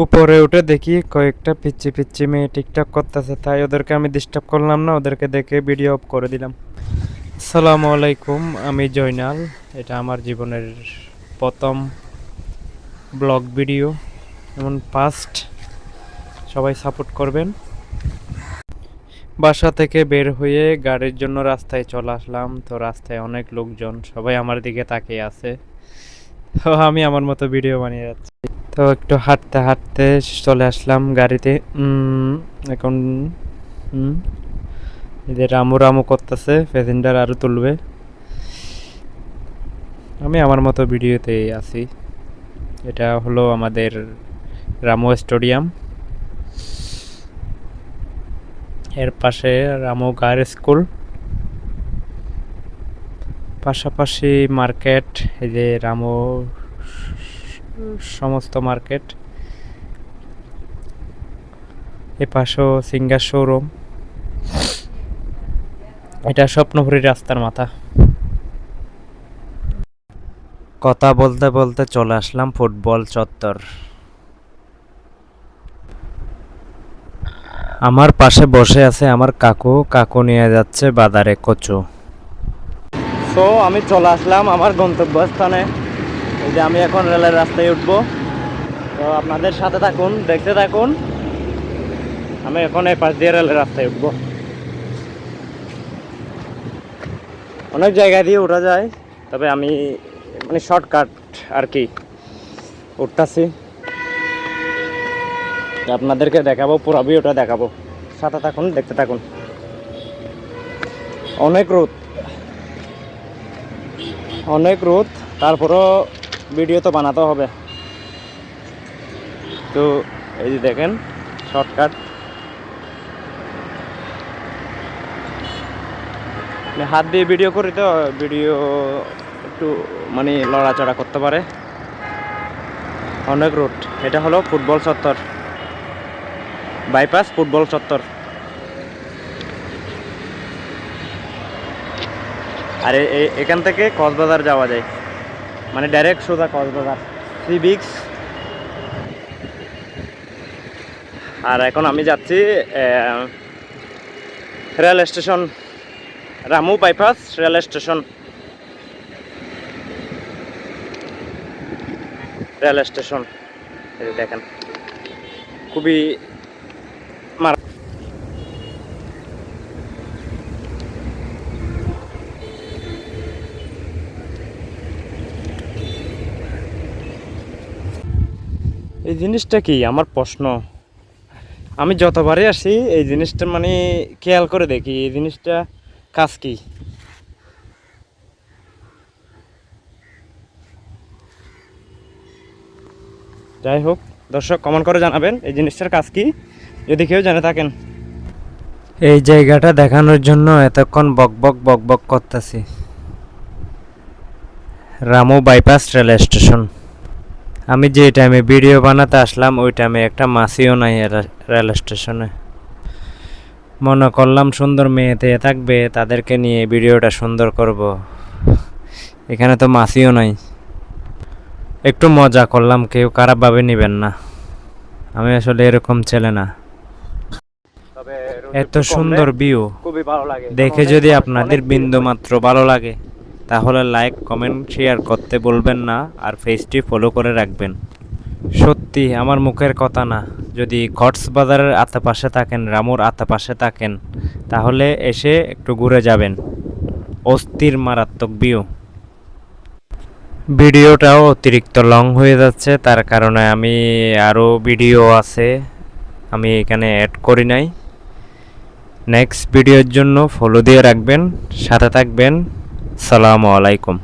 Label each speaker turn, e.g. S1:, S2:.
S1: উপরে উঠে দেখি কয়েকটা পিচ্ছি পিচ্ছি মেয়ে টিকটক করতেছে, তাই ওদেরকে আমি ডিস্টার্ব করলাম না, ওদেরকে দেখে ভিডিও অফ করে দিলাম। আসসালামু আলাইকুম, আমি জয়নাল। এটা আমার জীবনের প্রথম ব্লগ ভিডিও, এমন ফার্স্ট। সবাই সাপোর্ট করবেন। বাসা থেকে বের হয়ে গাড়ির জন্য রাস্তায় চলে আসলাম, তো রাস্তায় অনেক লোকজন, সবাই আমার দিকে তাকিয়ে আছে। তো আমি আমার মতো ভিডিও বানিয়ে যাচ্ছি। তো একটু হাঁটতে হাঁটতে চলে আসলাম গাড়িতে। এখন এদের রামু রামু করতেছে, প্যাসেঞ্জার আরও তুলবে। আমি আমার মতো ভিডিওতে আছি। এটা হলো আমাদের রামু স্টেডিয়াম, এর পাশে রামু গার্লস স্কুল, পাশাপাশি মার্কেট। এই যে রামু সমস্ত মার্কেট, এ পাশেও সিঙ্গার শোরুম। এটা স্বপ্নপুরী রাস্তার মাথা। কথা বলতে বলতে চলে আসলাম ফুটবল চত্বর। আমার পাশে বসে আছে আমার কাকু, কাকু নিয়ে যাচ্ছে বাজারে কচু। তো আমি চলে আসলাম আমার গন্তব্যস্থানে। এই যে আমি এখন রেলের রাস্তায় উঠবো, তো আপনাদের সাথে থাকুন, দেখতে থাকুন। আমি এখন এই পাশ দিয়ে রেলের রাস্তায় উঠবো। অনেক জায়গা দিয়ে উঠা যায়, তবে আমি মানে শর্টকাট আর কি উঠতেছি। আপনাদেরকে দেখাবো, পুরো ভিউটা দেখাবো, সাথে থাকুন, দেখতে থাকুন। অনেক রোদ, অনেক রোদ, তারপরও ভিডিও তো বানাতে হবে। তো এই যে দেখেন শর্টকাট, হাত দিয়ে ভিডিও করি তো ভিডিও একটু মানে লড়াচড়া করতে পারে। অনেক রোড। এটা হলো ফুটবল চত্বর, বাইপাস ফুটবল চত্বর। আর এখান থেকে কক্সবাজার যাওয়া যায়, মানে ডাইরেক্ট সোজা কক্সবাজার সি বিচ। আর এখন আমি যাচ্ছি rail station, Ramu bypass rail station. Rail station এই দেখেন, খুবই এই জিনিসটা কি আমার প্রশ্ন। আমি যতবারই আসি এই জিনিসটা মানে খেয়াল করে দেখি, এই জিনিসটা কাজ কি। যাই হোক, দর্শক কমেন্ট করে জানাবেন এই জিনিসটার কাজ কি, যদি কেউ জেনে থাকেন। এই জায়গাটা দেখানোর জন্য এতক্ষণ বক বক বক বক করতেছি। Ramu bypass rail station. আমি যে টাইমে ভিডিও বানাতে আসলাম ওই টাইমে একটা মাসিও নাই রেল স্টেশনে। মনে করলাম সুন্দর মেয়েতে থাকবে, তাদেরকে নিয়ে ভিডিওটা সুন্দর করব। এখানে তো মাসিও নাই। একটু মজা করলাম, কেউ খারাপভাবে নেবেন না, আমি আসলে এরকম ছেলে না। এত সুন্দর ভিউ খুবই ভালো লাগে দেখে। যদি আপনাদের বিন্দুমাত্র ভালো লাগে তাহলে লাইক কমেন্ট শেয়ার করতে বলবেন না, আর পেজটি ফলো করে রাখবেন। সত্যি আমার মুখের কথা না, যদি কক্সবাজারের আশেপাশে থাকেন, রামুর আশেপাশে থাকেন, তাহলে এসে একটু ঘুরে যাবেন। অস্থির মারাত্মক ভিউ। ভিডিওটাও অতিরিক্ত লং হয়ে যাচ্ছে, তার কারণে আমি আরও ভিডিও আছে আমি এখানে অ্যাড করি নাই। নেক্সট ভিডিওর জন্য ফলো দিয়ে রাখবেন, সাথে থাকবেন। আসসালামু আলাইকুম।